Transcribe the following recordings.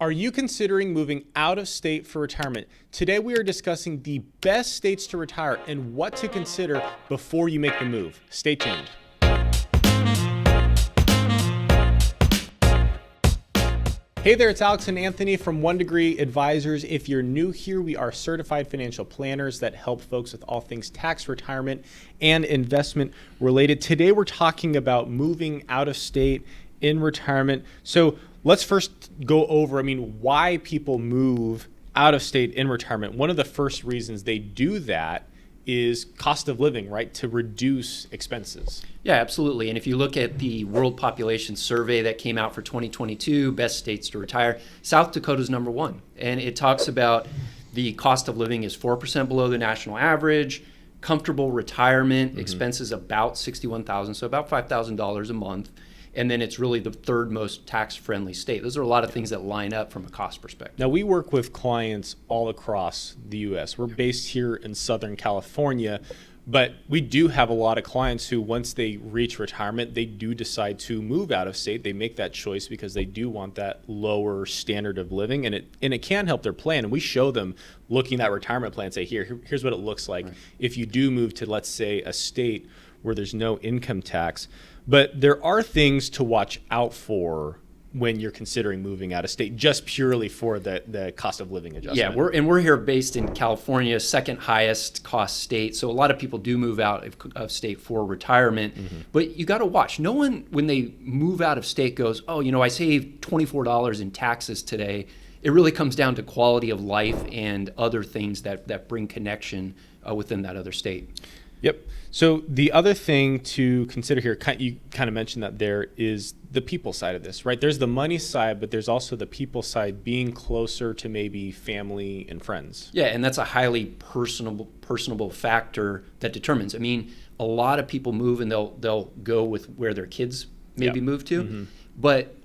Are you considering moving out of state for retirement? Today we are discussing the best states to retire and what to consider before you make the move. Stay tuned. Hey there, it's Alex and Anthony from One Degree Advisors. If you're new here, we are certified financial planners that help folks with all things tax, retirement, and investment related. Today we're talking about moving out of state in retirement. So let's first go over, why people move out of state in retirement. One of the first reasons they do that is cost of living, right? To reduce expenses. Yeah, absolutely. And if you look at the World Population Survey that came out for 2022, best states to retire, South Dakota's number one. And it talks about the cost of living is 4% below the national average, comfortable retirement, expenses about $61,000, so about $5,000 a month. And then it's really the third most tax-friendly state. Those are a lot of things that line up from a cost perspective. Now, we work with clients all across the U.S. We're based here in Southern California, but we do have a lot of clients who, once they reach retirement, they do decide to move out of state. They make that choice because they do want that lower standard of living, and it can help their plan. And we show them looking at that retirement plan and say, here's what it looks like if you do move to, let's say, a state where there's no income tax. But there are things to watch out for when you're considering moving out of state, just purely for the cost of living adjustment. Yeah, we're here based in California, second highest cost state. So a lot of people do move out of state for retirement. But you got to watch. No one, when they move out of state, goes, I saved $24 in taxes today. It really comes down to quality of life and other things that bring connection within that other state. Yep. So the other thing to consider here, you kind of mentioned that there, is the people side of this, right? There's the money side, but there's also the people side, being closer to maybe family and friends. Yeah, and that's a highly personable factor that determines. A lot of people move and they'll go with where their kids maybe move to,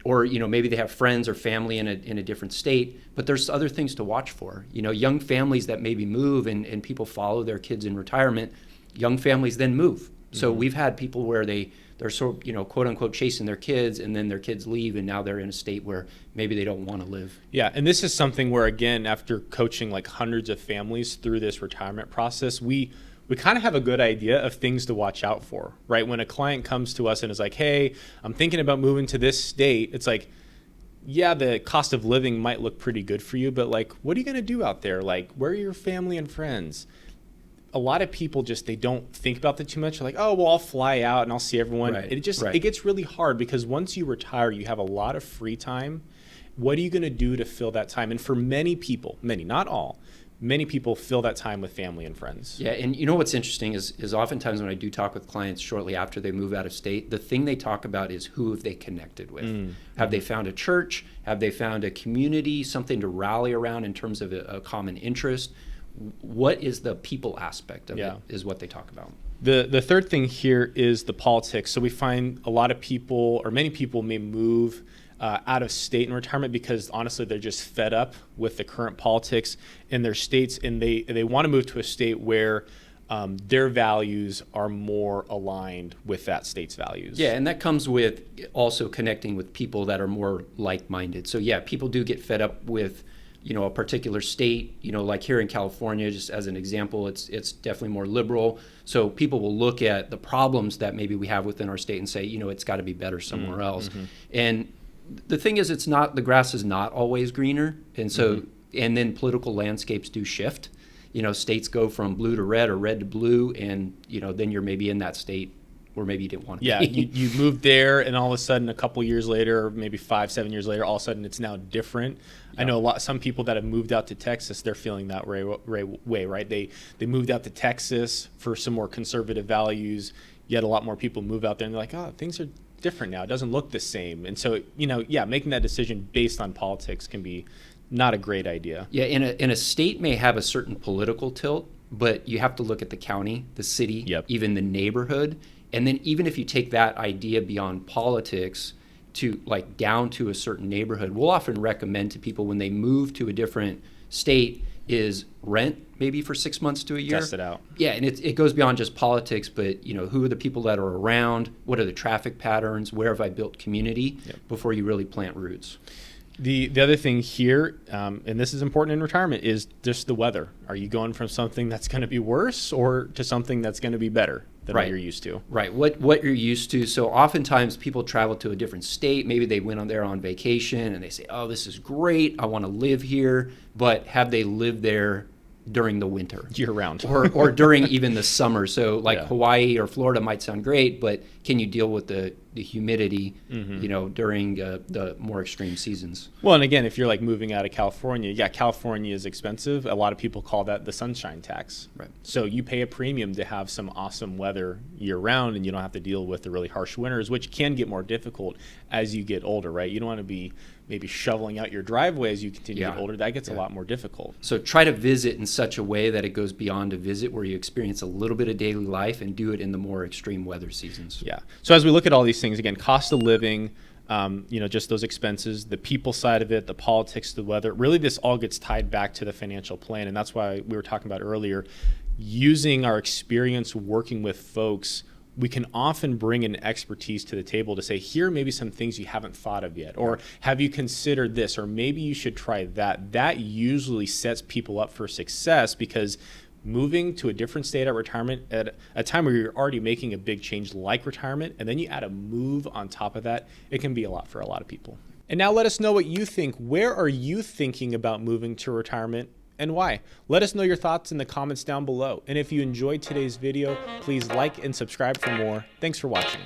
or maybe they have friends or family in a different state. But there's other things to watch for. Young families that maybe move and people follow their kids in retirement. Young families then move. So we've had people where they're sort of, quote unquote, chasing their kids, and then their kids leave, and now they're in a state where maybe they don't want to live. Yeah, and this is something where, again, after coaching like hundreds of families through this retirement process, we kind of have a good idea of things to watch out for, right? When a client comes to us and is like, hey, I'm thinking about moving to this state, it's like, yeah, the cost of living might look pretty good for you, but like, what are you going to do out there? Like, where are your family and friends? A lot of people they don't think about that too much. They're like, oh, well, I'll fly out and I'll see everyone. Right. It gets really hard because once you retire, you have a lot of free time. What are you going to do to fill that time? And for many people, not all, many people fill that time with family and friends. Yeah, and what's interesting is oftentimes when I do talk with clients shortly after they move out of state, the thing they talk about is who have they connected with. Have they found a church? Have they found a community, something to rally around in terms of a common interest? What is the people aspect of it is what they talk about. The third thing here is the politics. So we find a lot of people, or many people, may move out of state in retirement because honestly they're just fed up with the current politics in their states, and they want to move to a state where their values are more aligned with that state's values. Yeah, and that comes with also connecting with people that are more like-minded. So yeah, people do get fed up with a particular state, like here in California, just as an example, it's definitely more liberal. So people will look at the problems that maybe we have within our state and say, it's got to be better somewhere else. And the thing is, the grass is not always greener. And so, and then political landscapes do shift. States go from blue to red or red to blue, and, then you're maybe in that state where maybe you didn't want to be. Yeah, you moved there, and all of a sudden, a couple years later, or maybe 5-7 years later, all of a sudden it's now different. Yeah. I know some people that have moved out to Texas, they're feeling that way, right? They moved out to Texas for some more conservative values, yet a lot more people move out there, and they're like, oh, things are different now. It doesn't look the same. And so, making that decision based on politics can be not a great idea. Yeah, in a state may have a certain political tilt, but you have to look at the county, the city, even the neighborhood. And then even if you take that idea beyond politics to down to a certain neighborhood, we'll often recommend to people when they move to a different state is rent maybe for 6 months to a year. Test it out. Yeah, and it goes beyond just politics, but who are the people that are around? What are the traffic patterns? Where have I built community before you really plant roots? The other thing here, and this is important in retirement, is just the weather. Are you going from something that's going to be worse or to something that's going to be better than what you're used to? Right. What you're used to. So oftentimes people travel to a different state. Maybe they went on there on vacation and they say, oh, this is great. I want to live here. But have they lived there during the winter? Year round. or during even the summer? So like Hawaii or Florida might sound great, but can you deal with the humidity, during the more extreme seasons? Well, and again, if you're like moving out of California, California is expensive. A lot of people call that the sunshine tax. Right. So you pay a premium to have some awesome weather year round, and you don't have to deal with the really harsh winters, which can get more difficult as you get older, right? You don't want to be maybe shoveling out your driveway as you continue to get older. That gets a lot more difficult. So try to visit in such a way that it goes beyond a visit, where you experience a little bit of daily life, and do it in the more extreme weather seasons. Yeah. So as we look at all these things, again, cost of living, just those expenses, the people side of it, the politics, the weather, really this all gets tied back to the financial plan. And that's why we were talking about earlier, using our experience working with folks, we can often bring an expertise to the table to say, here are maybe some things you haven't thought of yet, or have you considered this, or maybe you should try that. That usually sets people up for success, because moving to a different state at retirement at a time where you're already making a big change like retirement, and then you add a move on top of that, it can be a lot for a lot of people. And now let us know what you think. Where are you thinking about moving to retirement, and why? Let us know your thoughts in the comments down below. And if you enjoyed today's video, please like and subscribe for more. Thanks for watching.